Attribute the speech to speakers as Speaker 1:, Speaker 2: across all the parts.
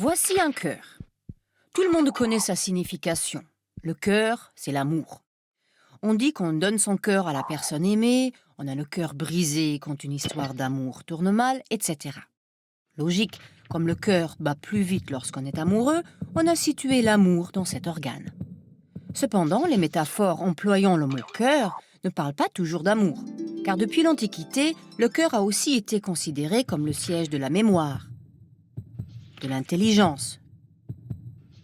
Speaker 1: Voici un cœur. Tout le monde connaît sa signification. Le cœur, c'est l'amour. On dit qu'on donne son cœur à la personne aimée, on a le cœur brisé quand une histoire d'amour tourne mal, etc. Logique, comme le cœur bat plus vite lorsqu'on est amoureux, on a situé l'amour dans cet organe. Cependant, les métaphores employant le mot cœur ne parlent pas toujours d'amour, car depuis l'Antiquité, le cœur a aussi été considéré comme le siège de la mémoire, de l'intelligence,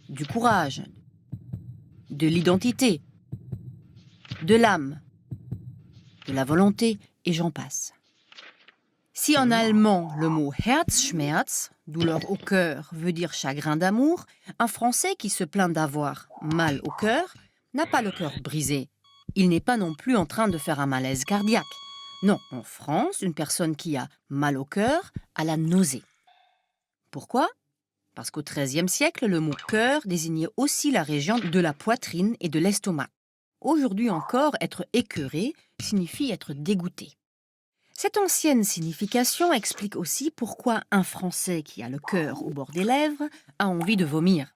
Speaker 1: du courage, de l'identité, de l'âme, de la volonté, et j'en passe. Si en allemand le mot Herzschmerz, douleur au cœur, veut dire chagrin d'amour, un Français qui se plaint d'avoir mal au cœur n'a pas le cœur brisé. Il n'est pas non plus en train de faire un malaise cardiaque. Non, en France, une personne qui a mal au cœur a la nausée. Pourquoi ? Parce qu'au XIIIe siècle, le mot cœur désignait aussi la région de la poitrine et de l'estomac. Aujourd'hui encore, être écœuré signifie être dégoûté. Cette ancienne signification explique aussi pourquoi un Français qui a le cœur au bord des lèvres a envie de vomir.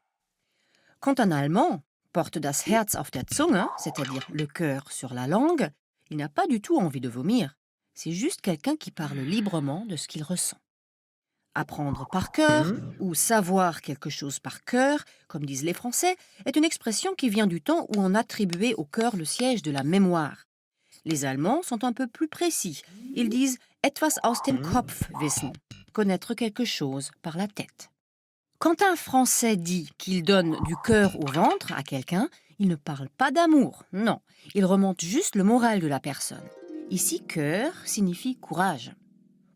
Speaker 1: Quand un Allemand porte das Herz auf der Zunge, c'est-à-dire le cœur sur la langue, il n'a pas du tout envie de vomir. C'est juste quelqu'un qui parle librement de ce qu'il ressent. Apprendre par cœur ou savoir quelque chose par cœur, comme disent les Français, est une expression qui vient du temps où on attribuait au cœur le siège de la mémoire. Les Allemands sont un peu plus précis. Ils disent « etwas aus dem Kopf wissen », connaître quelque chose par la tête. Quand un Français dit qu'il donne du cœur au ventre à quelqu'un, il ne parle pas d'amour, non. Il remonte juste le moral de la personne. Ici, cœur signifie courage.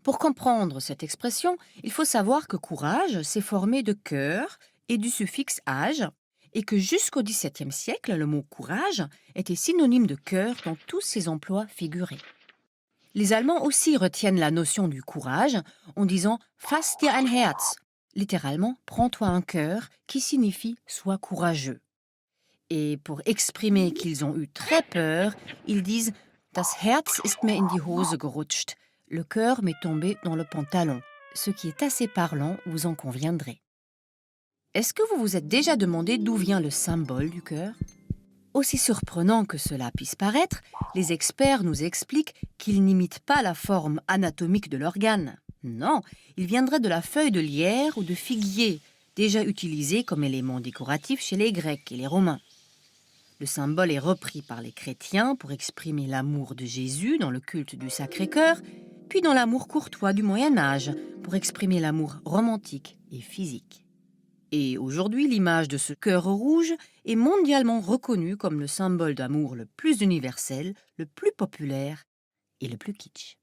Speaker 1: Pour comprendre cette expression, il faut savoir que courage s'est formé de cœur et du suffixe age, et que jusqu'au XVIIe siècle, le mot courage était synonyme de cœur dans tous ses emplois figurés. Les Allemands aussi retiennent la notion du courage en disant « fass dir ein Herz », littéralement « prends-toi un cœur », qui signifie « sois courageux ». Et pour exprimer qu'ils ont eu très peur, ils disent « das Herz ist mir in die Hose gerutscht », le cœur m'est tombé dans le pantalon, ce qui est assez parlant, vous en conviendrez. Est-ce que vous vous êtes déjà demandé d'où vient le symbole du cœur ? Aussi surprenant que cela puisse paraître, les experts nous expliquent qu'il n'imite pas la forme anatomique de l'organe. Non, il viendrait de la feuille de lierre ou de figuier, déjà utilisée comme élément décoratif chez les Grecs et les Romains. Le symbole est repris par les chrétiens pour exprimer l'amour de Jésus dans le culte du Sacré-Cœur, puis dans l'amour courtois du Moyen-Âge pour exprimer l'amour romantique et physique. Et aujourd'hui, l'image de ce cœur rouge est mondialement reconnue comme le symbole d'amour le plus universel, le plus populaire et le plus kitsch.